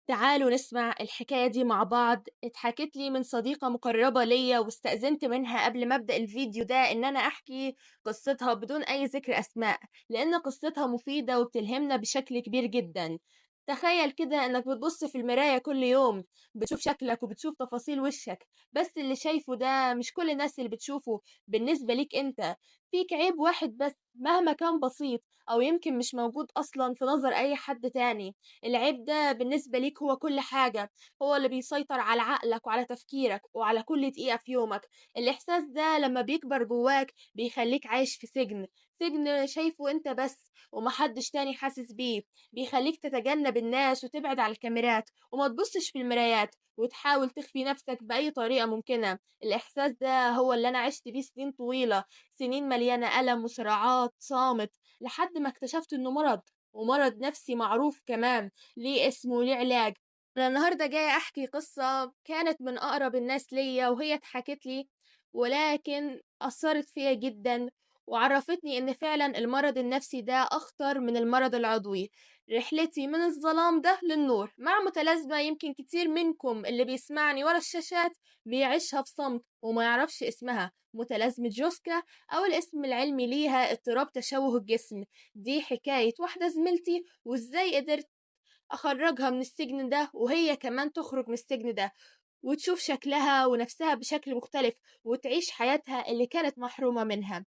تعالوا نسمع الحكاية دي مع بعض. اتحكت لي من صديقة مقربة ليا واستأذنت منها قبل ما أبدأ الفيديو ده إن أنا أحكي قصتها بدون أي ذكر أسماء، لأن قصتها مفيدة وبتلهمنا بشكل كبير جدا. تخيل كده إنك بتبص في المراية كل يوم، بتشوف شكلك وبتشوف تفاصيل وشك، بس اللي شايفه ده مش كل الناس اللي بتشوفه. بالنسبة ليك أنت فيك عيب واحد بس مهما كان بسيط، أو يمكن مش موجود أصلا في نظر أي حد تاني. العيب ده بالنسبة ليك هو كل حاجة، هو اللي بيسيطر على عقلك وعلى تفكيرك وعلى كل دقيقة في يومك. الإحساس ده لما بيكبر جواك بيخليك عايش في سجن شايفه انت بس ومحدش تاني حاسس بيه. بيخليك تتجنب الناس وتبعد عن الكاميرات وما تبصش في المرايات وتحاول تخفي نفسك بأي طريقة ممكنة. الإحساس ده هو اللي أنا عشت بيه سنين طويلة، سنين مليانة ألم وصراعات صامت، لحد ما اكتشفت إنه مرض، ومرض نفسي معروف كمان، ليه اسم وليه علاج. انا النهارده جايه احكي قصه كانت من اقرب الناس ليا وهي اتحكت لي، ولكن اثرت فيا جدا وعرفتني ان فعلا المرض النفسي ده اخطر من المرض العضوي. رحلتي من الظلام ده للنور مع متلازمه يمكن كتير منكم اللي بيسمعني ورا الشاشات بيعيشها في صمت وما يعرفش اسمها، متلازمة جوسكا، أو الاسم العلمي ليها اضطراب تشوه الجسم. دي حكاية واحدة زميلتي وإزاي قدرت أخرجها من السجن ده وهي كمان تخرج من السجن ده، وتشوف شكلها ونفسها بشكل مختلف وتعيش حياتها اللي كانت محرومة منها.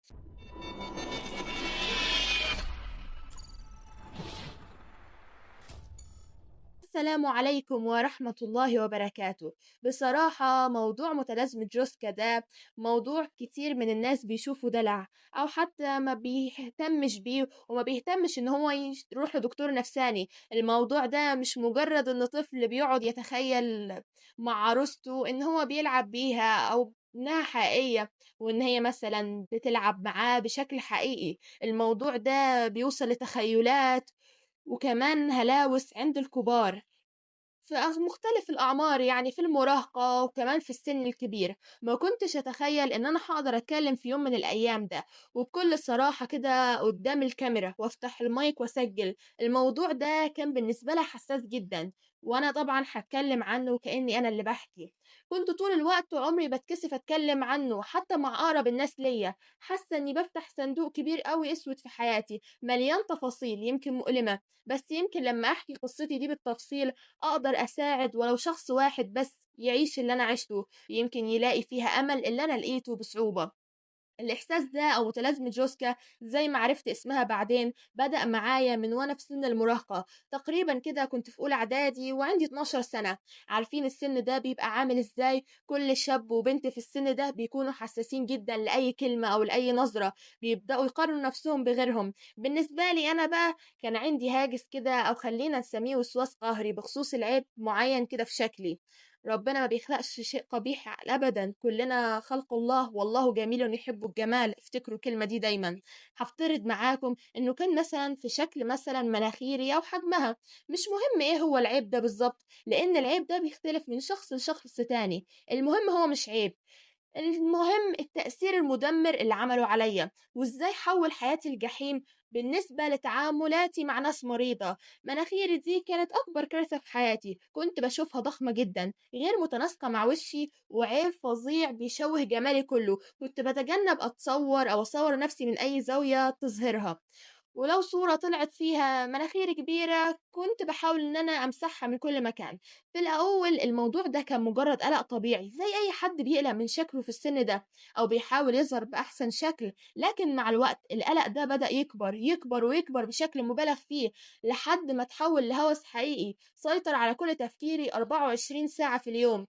السلام عليكم ورحمة الله وبركاته. بصراحة موضوع متلازمة جوسكا ده موضوع كتير من الناس بيشوفوا دلع، أو حتى ما بيهتمش بيه وما بيهتمش إن هو يروح لدكتور نفساني. الموضوع ده مش مجرد إن طفل بيقعد يتخيل مع عروسته إن هو بيلعب بيها أو إنها حقيقية وإن هي مثلا بتلعب معاه بشكل حقيقي. الموضوع ده بيوصل لتخيلات وكمان هلاوس عند الكبار في مختلف الأعمار، يعني في المراهقة وكمان في السن الكبير. ما كنتش أتخيل إن أنا هقدر أتكلم في يوم من الأيام ده وبكل صراحة كده قدام الكاميرا وأفتح المايك وأسجل. الموضوع ده كان بالنسبة لي حساس جدا، وأنا طبعا هتكلم عنه كأني أنا اللي بحكي. كنت طول الوقت عمري بتكسف أتكلم عنه حتى مع أقرب الناس ليا، حاسة إني بفتح صندوق كبير قوي أسود في حياتي مليان تفاصيل يمكن مؤلمة، بس يمكن لما أحكي قصتي دي بالتفصيل أقدر أساعد ولو شخص واحد بس يعيش اللي أنا عشته، يمكن يلاقي فيها أمل اللي أنا لقيته بصعوبة. الإحساس ده أو متلازمة جوسكا زي ما عرفت اسمها بعدين بدأ معايا من وأنا في سن المراهقة. تقريبا كده كنت في أولى إعدادي وعندي 12 سنة. عارفين السن ده بيبقى عامل إزاي؟ كل شاب وبنت في السن ده بيكونوا حساسين جدا لأي كلمة أو لأي نظرة، بيبدأوا يقارنوا نفسهم بغيرهم. بالنسبة لي أنا بقى كان عندي هاجس كده، أو خلينا نسميه وسواس قهري بخصوص العيب معين كده في شكلي. ربنا ما بيخلقش شيء قبيح ابدا، كلنا خلق الله والله جميل يحب الجمال، افتكروا الكلمه دي دايما. هفترض معاكم انه كان مثلا في شكل مثلا مناخيري او حجمها. مش مهم ايه هو العيب ده بالظبط، لان العيب ده بيختلف من شخص لشخص تاني. المهم هو مش عيب، المهم التأثير المدمر اللي عمله عليا وازاي حول حياتي الجحيم. بالنسبة لتعاملاتي مع ناس مريضة، مناخيري دي كانت أكبر كارثة في حياتي. كنت بشوفها ضخمة جدا غير متناسقة مع وشي وعيب فظيع بيشوه جمالي كله. كنت بتجنب أتصور أو أصور نفسي من أي زاوية تظهرها، ولو صورة طلعت فيها مناخير كبيرة كنت بحاول إن أنا أمسحها من كل مكان. في الأول الموضوع ده كان مجرد قلق طبيعي زي أي حد بيقلق من شكله في السن ده أو بيحاول يظهر بأحسن شكل، لكن مع الوقت القلق ده بدأ يكبر يكبر ويكبر بشكل مبالغ فيه، لحد ما تحول لهوس حقيقي سيطر على كل تفكيري 24 ساعة في اليوم،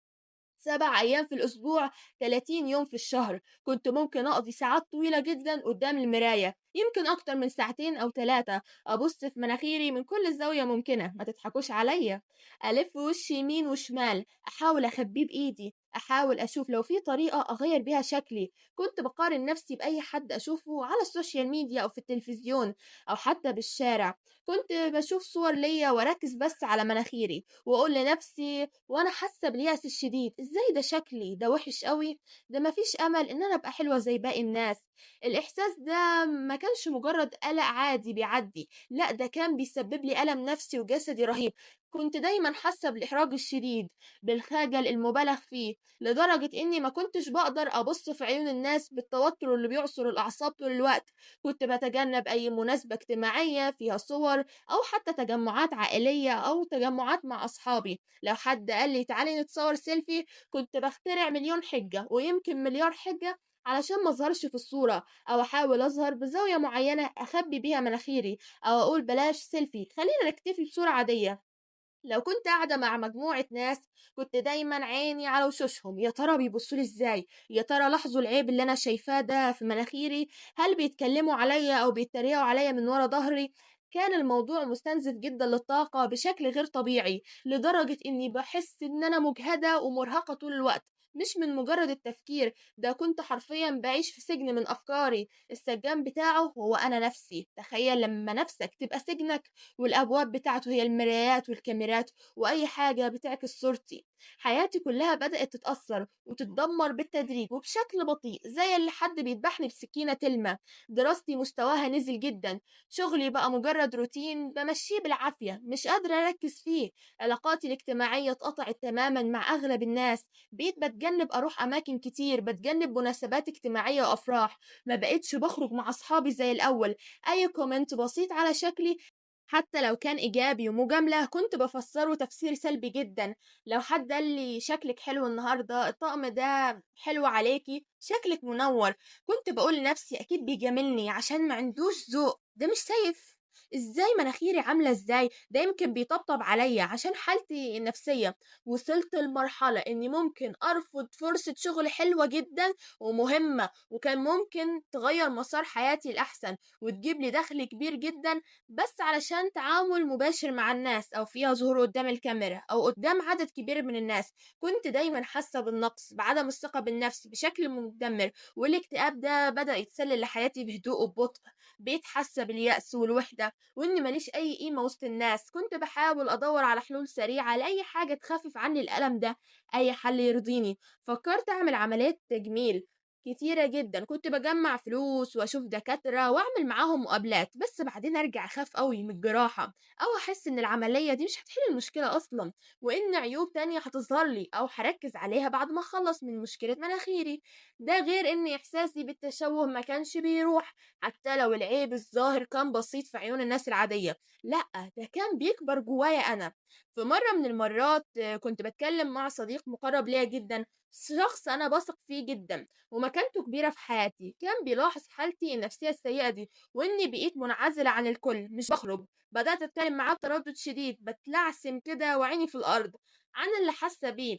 7 أيام في الأسبوع، 30 يوم في الشهر. كنت ممكن أقضي ساعات طويلة جدا قدام المراية، يمكن أكتر من ساعتين أو 3، أبص في مناخيري من كل زاوية ممكنة، ما تضحكوش عليا. ألف وشي يمين وشمال، أحاول أخبيه بإيدي، أحاول أشوف لو في طريقة أغير بيها شكلي. كنت بقارن نفسي بأي حد أشوفه على السوشيال ميديا أو في التلفزيون أو حتى بالشارع. كنت بشوف صور ليا وأركز بس على مناخيري واقول لنفسي وانا حاسه باليأس الشديد، ازاي ده شكلي ده وحش قوي، ده مفيش امل ان انا ابقى حلوه زي باقي الناس. الاحساس ده ما كانش مجرد قلق عادي بيعدي، لأ ده كان بيسبب لي ألم نفسي وجسدي رهيب. كنت دايما حاسة بالإحراج الشديد، بالخجل المبالغ فيه، لدرجة إني ما كنتش بقدر أبص في عيون الناس بالتوتر اللي بيعصر الأعصاب طول الوقت. كنت بتجنب أي مناسبة اجتماعية فيها صور، أو حتى تجمعات عائلية أو تجمعات مع أصحابي. لو حد قال لي تعالي نتصور سيلفي، كنت بخترع مليون حجة ويمكن مليار حجة علشان ما اظهرش في الصورة، او احاول اظهر بزاوية معينة اخبي بيها مناخيري، او اقول بلاش سيلفي خلينا نكتفي بصورة عادية. لو كنت قاعدة مع مجموعة ناس، كنت دايما عيني على وشوشهم، يا ترى بيبصولي ازاي، يا ترى لاحظوا العيب اللي انا شايفاه ده في مناخيري، هل بيتكلموا عليا او بيتريقوا عليا من ورا ظهري. كان الموضوع مستنزف جدا للطاقة بشكل غير طبيعي، لدرجة اني بحس ان انا مجهدة ومرهقة طول الوقت، مش من مجرد التفكير، ده كنت حرفيا بعيش في سجن من افكاري، السجان بتاعه هو انا نفسي. تخيل لما نفسك تبقى سجنك، والابواب بتاعته هي المرايات والكاميرات واي حاجه بتعكس صورتي. حياتي كلها بدات تتاثر وتتدمر بالتدريج وبشكل بطيء، زي اللي حد بيذبحني بسكينه تلمه. دراستي مستواها نزل جدا، شغلي بقى مجرد روتين بمشيه بالعافيه مش قادره اركز فيه. علاقاتي الاجتماعيه اتقطعت تماما مع اغلب الناس، بقيت بتجنب اروح اماكن كتير، بتجنب مناسبات اجتماعيه وافراح، ما بقتش بخرج مع اصحابي زي الاول. اي كومنت بسيط على شكلي، حتى لو كان إيجابي ومجاملة، كنت بفسره تفسير سلبي جدا. لو حد قال لي شكلك حلو النهاردة، الطقم ده حلو عليكي، شكلك منور، كنت بقول لنفسي أكيد بيجاملني عشان ما عندوش ذوق، ده مش شايف ازاي مناخيري عاملة ازاي، ده يمكن بيطبطب عليا عشان حالتي النفسية. وصلت لمرحلة اني ممكن ارفض فرصة شغل حلوة جدا ومهمة، وكان ممكن تغير مسار حياتي الأحسن وتجيب لي دخل كبير جدا، بس علشان تعامل مباشر مع الناس أو فيها ظهور قدام الكاميرا أو قدام عدد كبير من الناس. كنت دايما حاسة بالنقص، بعدم الثقة بالنفس بشكل مدمر، والاكتئاب ده بدأ يتسلل لحياتي بهدوء وببطء. بقيت حاسة باليأس والوحدة وإني ماليش أي قيمة وسط الناس. كنت بحاول أدور على حلول سريعة لأي حاجة تخفف عني الألم ده، أي حل يرضيني. فكرت أعمل عمليات تجميل كتيرة جدا، كنت بجمع فلوس واشوف دكاترة واعمل معاهم مقابلات، بس بعدين ارجع اخاف قوي من الجراحة، او احس ان العملية دي مش هتحل المشكلة اصلا، وان عيوب تانية هتظهر لي او هركز عليها بعد ما اخلص من مشكلة مناخيري. ده غير ان احساسي بالتشوه ما كانش بيروح، حتى لو العيب الظاهر كان بسيط في عيون الناس العادية، لا ده كان بيكبر جوايا انا. في مرة من المرات كنت بتكلم مع صديق مقرب ليا جدا، شخص انا بثق فيه جدا ومكانته كبيرة في حياتي. كان بيلاحظ حالتي النفسية السيئة دي، وإني بقيت منعزلة عن الكل مش بخرج. بدأت أتكلم معاه بتردد شديد، بتلعثم كده وعيني في الأرض، عن اللي حاسة بيه،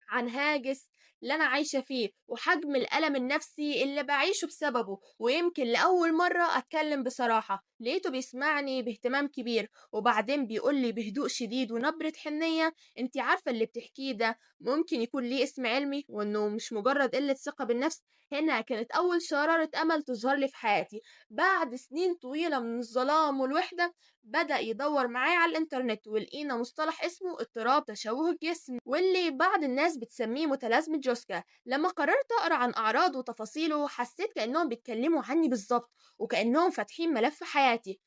عن هاجس اللي أنا عايشة فيه وحجم الألم النفسي اللي بعيشه بسببه. ويمكن لأول مرة أتكلم بصراحة، لقيته بيسمعني باهتمام كبير، وبعدين بيقولي بهدوء شديد ونبرة حنية: انتي عارفة اللي بتحكيه ده ممكن يكون ليه اسم علمي، وانه مش مجرد قلة ثقة بالنفس. هنا كانت أول شرارة أمل تظهر لي في حياتي. بعد سنين طويلة من الظلام والوحدة، بدأ يدور معايا على الإنترنت ولقينا مصطلح اسمه اضطراب تشوه الجسم، واللي بعض الناس بتسميه متلازمة جوسكا. لما قررت أقرأ عن أعراضه وتفاصيله، حسيت كأنهم بيتكلموا عني بالظبط، وكأنهم فاتحين ملف حياتي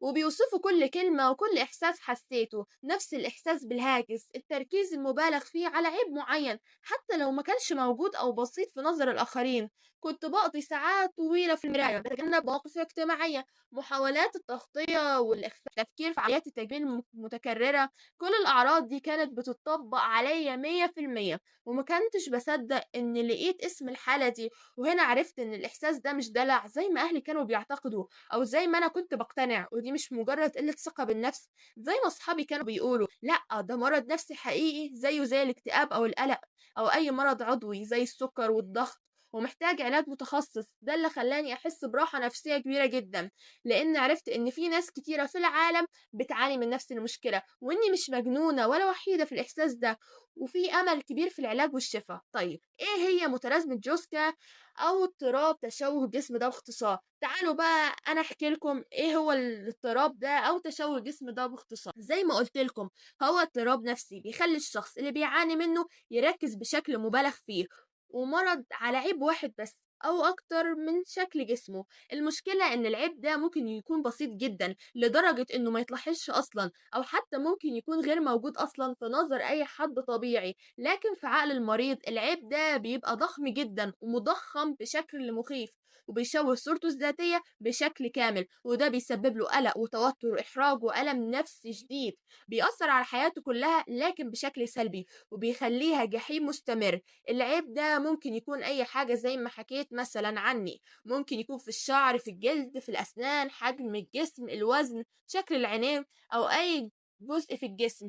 وبيوصفوا كل كلمة وكل إحساس حسيته. نفس الإحساس بالهاجس، التركيز المبالغ فيه على عيب معين حتى لو ما كانش موجود أو بسيط في نظر الآخرين. كنت بقضي ساعات طويلة في المراية بتجنب مواقف اجتماعية، محاولات التغطية والإخفاء، تفكير في عمليات التجميل متكررة. كل الأعراض دي كانت بتطبق عليا 100%، وما كنتش بصدق إن لقيت اسم الحالة دي. وهنا عرفت إن الإحساس ده مش دلع زي ما أهلي كانوا بيعتقدوا، او زي ما انا كنت بقتنع، ودي مش مجرد قلة ثقة بالنفس زي ما اصحابي كانوا بيقولوا، لا ده مرض نفسي حقيقي زيه زي الاكتئاب او القلق او اي مرض عضوي زي السكر والضغط، ومحتاج علاج متخصص. ده اللي خلاني احس براحة نفسية كبيرة جدا، لان عرفت ان في ناس كتيرة في العالم بتعاني من نفس المشكلة، واني مش مجنونة ولا وحيدة في الاحساس ده، وفي امل كبير في العلاج والشفاء. طيب ايه هي متلازمة جوسكا او اضطراب تشوه الجسم ده باختصار؟ تعالوا بقى انا احكي لكم ايه هو الاضطراب ده او تشوه الجسم ده باختصار. زي ما قلت لكم، هو اضطراب نفسي بيخلي الشخص اللي بيعاني منه يركز بشكل مبالغ فيه ومرض على عيب واحد بس، أو أكتر من شكل جسمه. المشكلة إن العيب ده ممكن يكون بسيط جدا لدرجة إنه ما يتلاحظش أصلا، أو حتى ممكن يكون غير موجود أصلا في نظر أي حد طبيعي، لكن في عقل المريض العيب ده بيبقى ضخم جدا ومضخم بشكل مخيف، وبيشوه صورته الذاتية بشكل كامل، وده بيسبب له قلق وتوتر وإحراج وألم نفسي شديد، بيأثر على حياته كلها لكن بشكل سلبي، وبيخليها جحيم مستمر. العيب ده ممكن يكون أي حاجة زي ما حكيت مثلا عني، ممكن يكون في الشعر، في الجلد، في الأسنان، حجم الجسم، الوزن، شكل العينين، أو أي جزء في الجسم.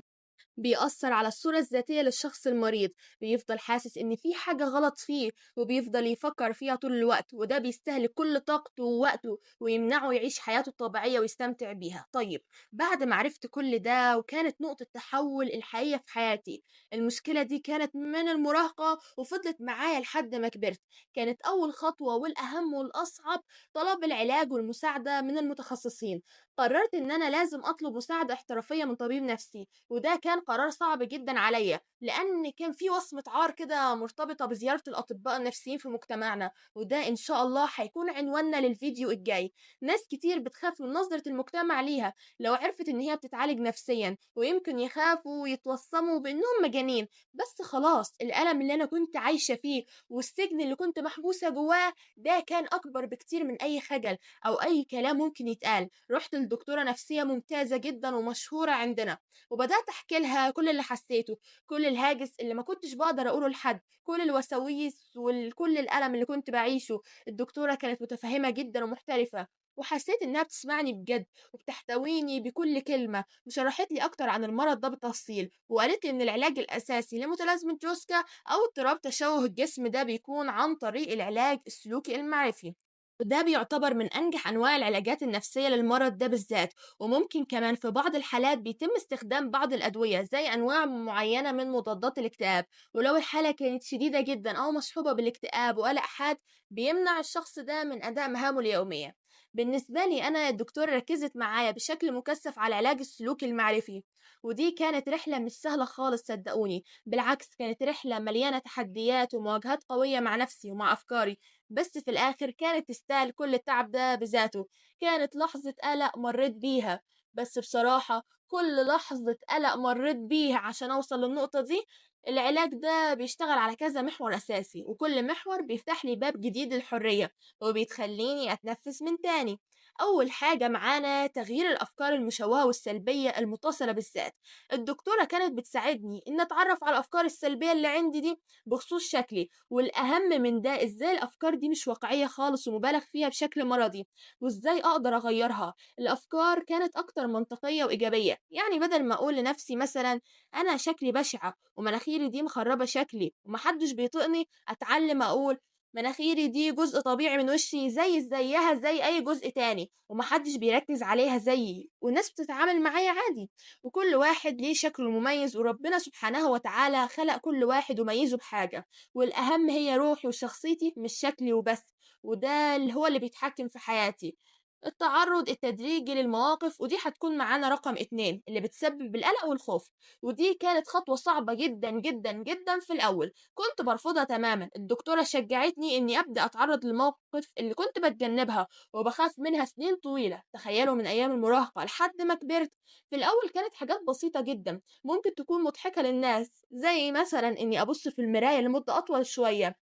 بيأثر على الصورة الذاتية للشخص المريض، بيفضل حاسس إن في حاجة غلط فيه وبيفضل يفكر فيها طول الوقت، وده بيستهلك كل طاقته ووقته ويمنعه يعيش حياته الطبيعية ويستمتع بيها. طيب، بعد ما عرفت كل ده وكانت نقطة تحول الحقيقية في حياتي، المشكلة دي كانت من المراهقة وفضلت معايا لحد ما كبرت. كانت أول خطوة والأهم والأصعب طلب العلاج والمساعدة من المتخصصين. قررت إن أنا لازم أطلب مساعدة احترافية من طبيب نفسي، وده كان قرار صعب جدا عليا لأن كان في وصمة عار كده مرتبطة بزيارة الأطباء النفسيين في مجتمعنا، وده إن شاء الله هيكون عنواننا للفيديو الجاي. ناس كتير بتخاف من نظرة المجتمع ليها لو عرفت إن هي بتتعالج نفسيا، ويمكن يخافوا ويتوصموا بإنهم مجانين. بس خلاص، الألم اللي أنا كنت عايشة فيه والسجن اللي كنت محبوسة جواه ده كان أكبر بكتير من أي خجل أو أي كلام ممكن يتقال. رحت لدكتورة نفسية ممتازة جدا ومشهورة عندنا، وبدأت أحكي لها كل اللي حسيته، كل الهاجس اللي ما كنتش بقدر أقوله لحد، كل الوساويس وكل الألم اللي كنت بعيشه. الدكتورة كانت متفهمة جدا ومحترفة، وحسيت إنها بتسمعني بجد وبتحتويني بكل كلمة، وشرحت لي أكتر عن المرض ده بالتفصيل، وقالت لي إن العلاج الأساسي لمتلازمة جوسكا أو اضطراب تشوه الجسم ده بيكون عن طريق العلاج السلوكي المعرفي، وده بيعتبر من أنجح أنواع العلاجات النفسية للمرض ده بالذات. وممكن كمان في بعض الحالات بيتم استخدام بعض الأدوية زي أنواع معينة من مضادات الاكتئاب، ولو الحالة كانت شديدة جدا أو مصحوبة بالاكتئاب وقلق حاد بيمنع الشخص ده من أداء مهامه اليومية. بالنسبة لي أنا الدكتور ركزت معايا بشكل مكثف على العلاج السلوكي المعرفي، ودي كانت رحلة مش سهلة خالص صدقوني، بالعكس كانت رحلة مليانة تحديات ومواجهات قوية مع نفسي ومع أفكاري، بس في الآخر كانت تستاهل كل التعب ده بذاته. كانت لحظة قلق مريت بيها، بس بصراحة كل لحظة قلق مريت بيها عشان أوصل للنقطة دي. العلاج ده بيشتغل على كذا محور أساسي، وكل محور بيفتح لي باب جديد للحرية وبيتخليني أتنفس من تاني. أول حاجة معانا تغيير الأفكار المشوهة والسلبية المتصلة بالذات. الدكتورة كانت بتساعدني إن أتعرف على الأفكار السلبية اللي عندي دي بخصوص شكلي، والأهم من ده إزاي الأفكار دي مش واقعية خالص ومبالغ فيها بشكل مرضي، وإزاي أقدر أغيرها. الأفكار كانت أكتر منطقية وإيجابية، يعني بدل ما أقول لنفسي مثلا أنا شكلي بشعة ومناخيري دي مخربة شكلي ومحدش بيطقني، أتعلم أقول مناخيري دي جزء طبيعي من وشي زيها زي أي جزء تاني، ومحدش بيركز عليها زيي، والناس بتتعامل معايا عادي، وكل واحد ليه شكله المميز، وربنا سبحانه وتعالى خلق كل واحد وميزه بحاجة، والأهم هي روحي وشخصيتي مش شكلي وبس، وده اللي هو اللي بيتحكم في حياتي. التعرض التدريجي للمواقف، ودي هتكون معانا رقم 2 اللي بتسبب القلق والخوف، ودي كانت خطوة صعبة جدا جدا جدا في الأول، كنت برفضها تماما. الدكتورة شجعتني إني أبدأ أتعرض للمواقف اللي كنت بتجنبها وبخاف منها سنين طويلة، تخيلوا من أيام المراهقة لحد ما كبرت. في الأول كانت حاجات بسيطة جدا ممكن تكون مضحكة للناس، زي مثلا إني أبص في المراية لمدة أطول شوية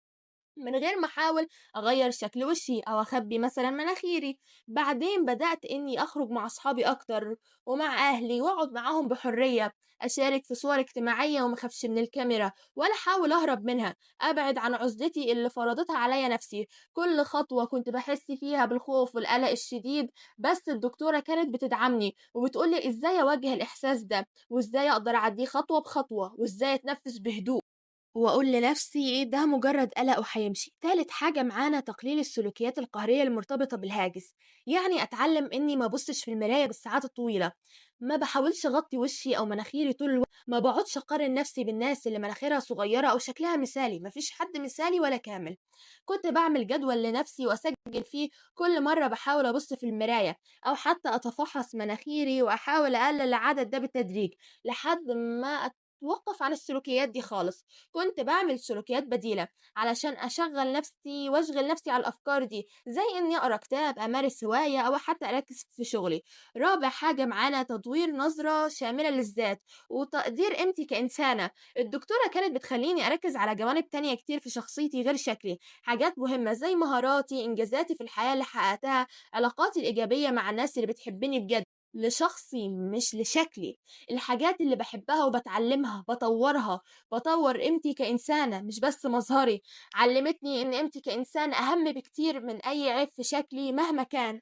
من غير ما احاول اغير شكل وشي او اخبي مثلا مناخيري. بعدين بدأت اني اخرج مع اصحابي اكتر ومع اهلي واقعد معاهم بحرية، اشارك في صور اجتماعية ومخافش من الكاميرا ولا احاول اهرب منها، ابعد عن عزلتي اللي فرضتها عليا نفسي. كل خطوة كنت بحس فيها بالخوف والقلق الشديد، بس الدكتورة كانت بتدعمني وبتقولي ازاي اواجه الاحساس ده، وازاي اقدر اعديه خطوة بخطوة، وازاي اتنفس بهدوء، وأقول لنفسي إيه ده مجرد قلق وهيمشي. تالت حاجة معانا تقليل السلوكيات القهرية المرتبطة بالهاجس، يعني أتعلم إني ما بصش في المراية بالساعات الطويلة، ما بحاولش أغطي وشي أو مناخيري طول الوقت، ما بقعدش أقارن نفسي بالناس اللي مناخيرها صغيرة أو شكلها مثالي، مفيش حد مثالي ولا كامل. كنت بعمل جدول لنفسي وأسجل فيه كل مرة بحاول أبص في المراية، أو حتى أتفحص مناخيري وأحاول أقلل العدد ده بالتدريج لحد ما أتوقف عن السلوكيات دي خالص. كنت بعمل سلوكيات بديلة علشان أشغل نفسي وأشغل نفسي على الأفكار دي، زي إني أقرأ كتاب، أمارس هواية، أو حتى أركز في شغلي. رابع حاجة معانا تطوير نظرة شاملة للذات وتقدير قيمتي كإنسانة. الدكتورة كانت بتخليني أركز على جوانب تانية كتير في شخصيتي غير شكلي، حاجات مهمة زي مهاراتي، إنجازاتي في الحياة اللي حققتها، علاقاتي الإيجابية مع الناس اللي بتحبني بجد، لشخصي مش لشكلي. الحاجات اللي بحبها وبتعلمها بطورها، بطور قيمتي كإنسانة مش بس مظهري. علمتني إن قيمتي كإنسان أهم بكتير من أي عيب في شكلي مهما كان،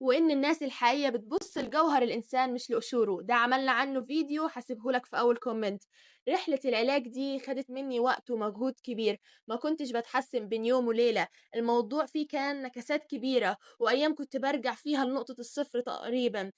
وإن الناس الحقيقية بتبص لجوهر الإنسان مش لقشوره. ده عملنا عنه فيديو هسيبهولك في أول كومنت. رحلة العلاج دي خدت مني وقت ومجهود كبير، ما كنتش بتحسن بين يوم وليلة. الموضوع فيه كان نكسات كبيرة، وأيام كنت برجع فيها لنقطة الصفر تقريبا.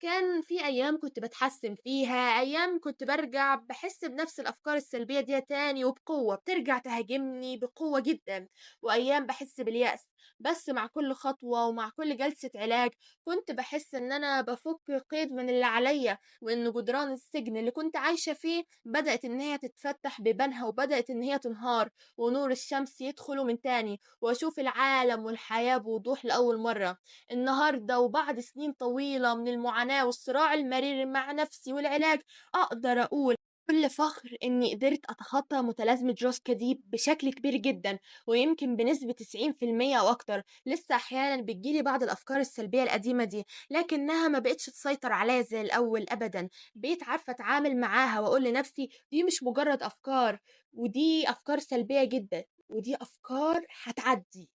كان في أيام كنت بتحسن فيها، أيام كنت برجع بحس بنفس الأفكار السلبية دي تاني وبقوة بترجع تهاجمني بقوة جدا، وأيام بحس باليأس. بس مع كل خطوة ومع كل جلسة علاج كنت بحس إن أنا بفك قيد من اللي عليا، وإن جدران السجن اللي كنت عايشة فيه بدأت إن هي تتفتح بيبانها، وبدأت إن هي تنهار، ونور الشمس يدخله من تاني، وأشوف العالم والحياة بوضوح لأول مرة. النهاردة وبعد سنين طويلة من المعاناة والصراع المرير مع نفسي والعلاج، أقدر أقول بكل فخر إني قدرت أتخطى متلازمة جوسكا دي بشكل كبير جدا، ويمكن بنسبة 90% أو أكتر. لسه أحيانا بتجيلي بعض الأفكار السلبية القديمة دي، لكنها ما بقتش تسيطر عليا زي الأول أبدا. بقيت عارفة أتعامل معاها وأقول لنفسي دي مش مجرد أفكار، ودي أفكار سلبية جدا، ودي أفكار هتعدي.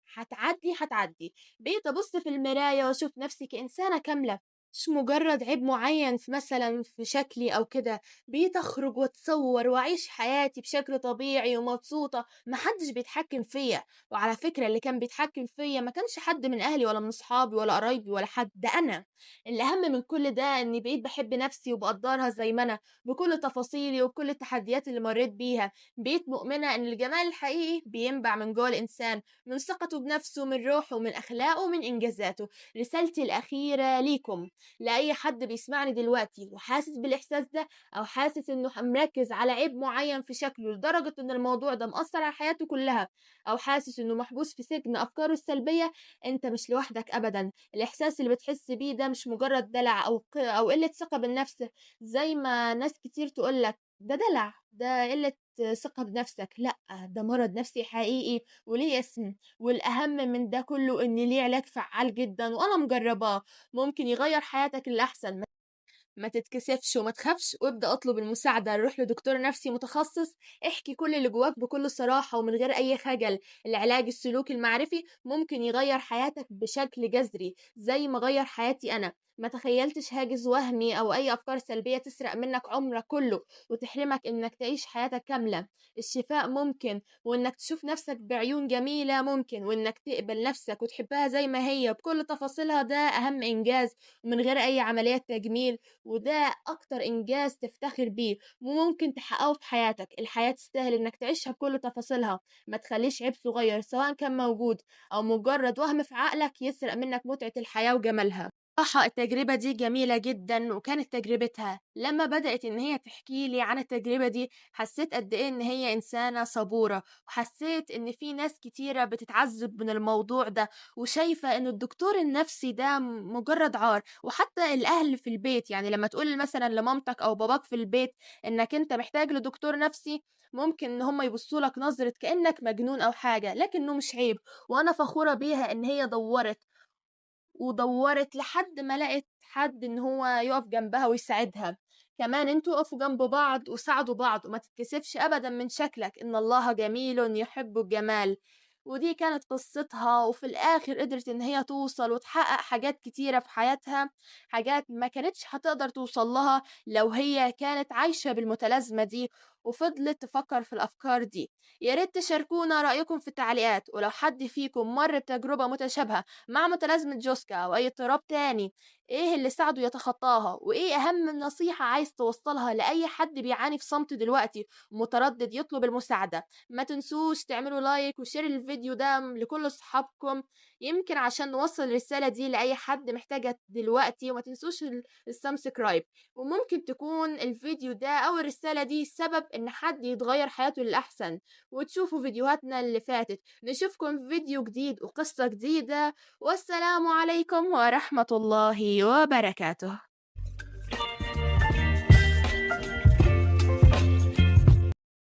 بقيت أبص في المراية وأشوف نفسي كإنسانة كاملة، مش مجرد عيب معين في مثلا في شكلي أو كده. بقيت أخرج وأتصور وأعيش حياتي بشكل طبيعي ومبسوطة، محدش بيتحكم فيا. وعلى فكرة اللي كان بيتحكم فيا ما كانش حد من أهلي ولا من أصحابي ولا قرايبي ولا حد، ده أنا. الأهم من كل ده إني بقيت بحب نفسي وبقدرها زي ما أنا، بكل تفاصيلي وبكل التحديات اللي مريت بيها. بقيت مؤمنة إن الجمال الحقيقي بينبع من جوه الإنسان، من ثقته بنفسه، من روحه، من أخلاقه، ومن إنجازاته. رسالتي الأخيرة ليكم، لأي حد بيسمعني دلوقتي وحاسس بالإحساس ده، أو حاسس إنه مركز على عيب معين في شكله لدرجة إن الموضوع ده مأثر على حياته كلها، أو حاسس إنه محبوس في سجن أفكاره السلبية، أنت مش لوحدك أبدا. الإحساس اللي بتحس بيه ده مش مجرد دلع أو قلة ثقة بالنفس، زي ما ناس كتير تقولك ده دلع، ده قلة ثقة بنفسك. لأ، ده مرض نفسي حقيقي وليه اسم. والأهم من ده كله إن ليه علاج فعال جدا وأنا مجرباه، ممكن يغير حياتك للأحسن. ما تتكسفش وما تخافش، وابدأ اطلب المساعدة، روح لدكتور نفسي متخصص. احكي كل اللي جواك بكل صراحة ومن غير أي خجل. العلاج السلوكي المعرفي ممكن يغير حياتك بشكل جذري زي ما غير حياتي أنا. ما تخيلتش هاجس وهمي أو أي أفكار سلبية تسرق منك عمرك كله وتحرمك إنك تعيش حياتك كاملة. الشفاء ممكن، وإنك تشوف نفسك بعيون جميلة ممكن، وإنك تقبل نفسك وتحبها زي ما هي بكل تفاصيلها، ده أهم إنجاز، ومن غير أي عمليات تجميل. وده أكتر إنجاز تفتخر بيه وممكن تحققه في حياتك. الحياة تستاهل إنك تعيشها بكل تفاصيلها، ما تخليش عيب صغير سواء كان موجود أو مجرد وهم في عقلك يسرق منك متعة الحياة وجمالها. صراحة التجربة دي جميلة جدا، وكانت تجربتها لما بدأت إن هي تحكي لي عن التجربة دي حسيت قد إيه إن هي إنسانة صبورة، وحسيت إن في ناس كتيرة بتتعذب من الموضوع ده، وشايفة إن الدكتور النفسي ده مجرد عار. وحتى الأهل في البيت، يعني لما تقول مثلا لمامتك أو باباك في البيت إنك أنت محتاج لدكتور نفسي، ممكن إن هم يبصوا لك نظرة كأنك مجنون أو حاجة، لكنه مش عيب. وأنا فخورة بيها إن هي دورت لحد ما لقت حد ان هو يقف جنبها ويساعدها. كمان انتوا اقفوا جنب بعض وساعدوا بعض، وما تتكسفش ابدا من شكلك، ان الله جميل يحب الجمال. ودي كانت قصتها، وفي الاخر قدرت ان هي توصل وتحقق حاجات كتيرة في حياتها، حاجات ما كانتش هتقدر توصل لها لو هي كانت عايشة بالمتلازمة دي. وفضلت تفكر في الأفكار دي. يا ريت تشاركونا رأيكم في التعليقات، ولو حد فيكم مر بتجربة متشابهة مع متلازمة جوسكا أو أي اضطراب تاني، إيه اللي ساعده يتخطاها؟ وإيه أهم نصيحة عايز توصلها لأي حد بيعاني في صمت دلوقتي ومتردد يطلب المساعدة؟ ما تنسوش تعملوا لايك وشير الفيديو ده لكل أصحابكم، يمكن عشان نوصل الرسالة دي لأي حد محتاجها دلوقتي. وما تنسوش السبسكرايب، وممكن تكون الفيديو ده أو الرسالة دي سبب إن حد يتغير حياته للأحسن. وتشوفوا فيديوهاتنا اللي فاتت. نشوفكم في فيديو جديد وقصة جديدة، والسلام عليكم ورحمة الله وبركاته.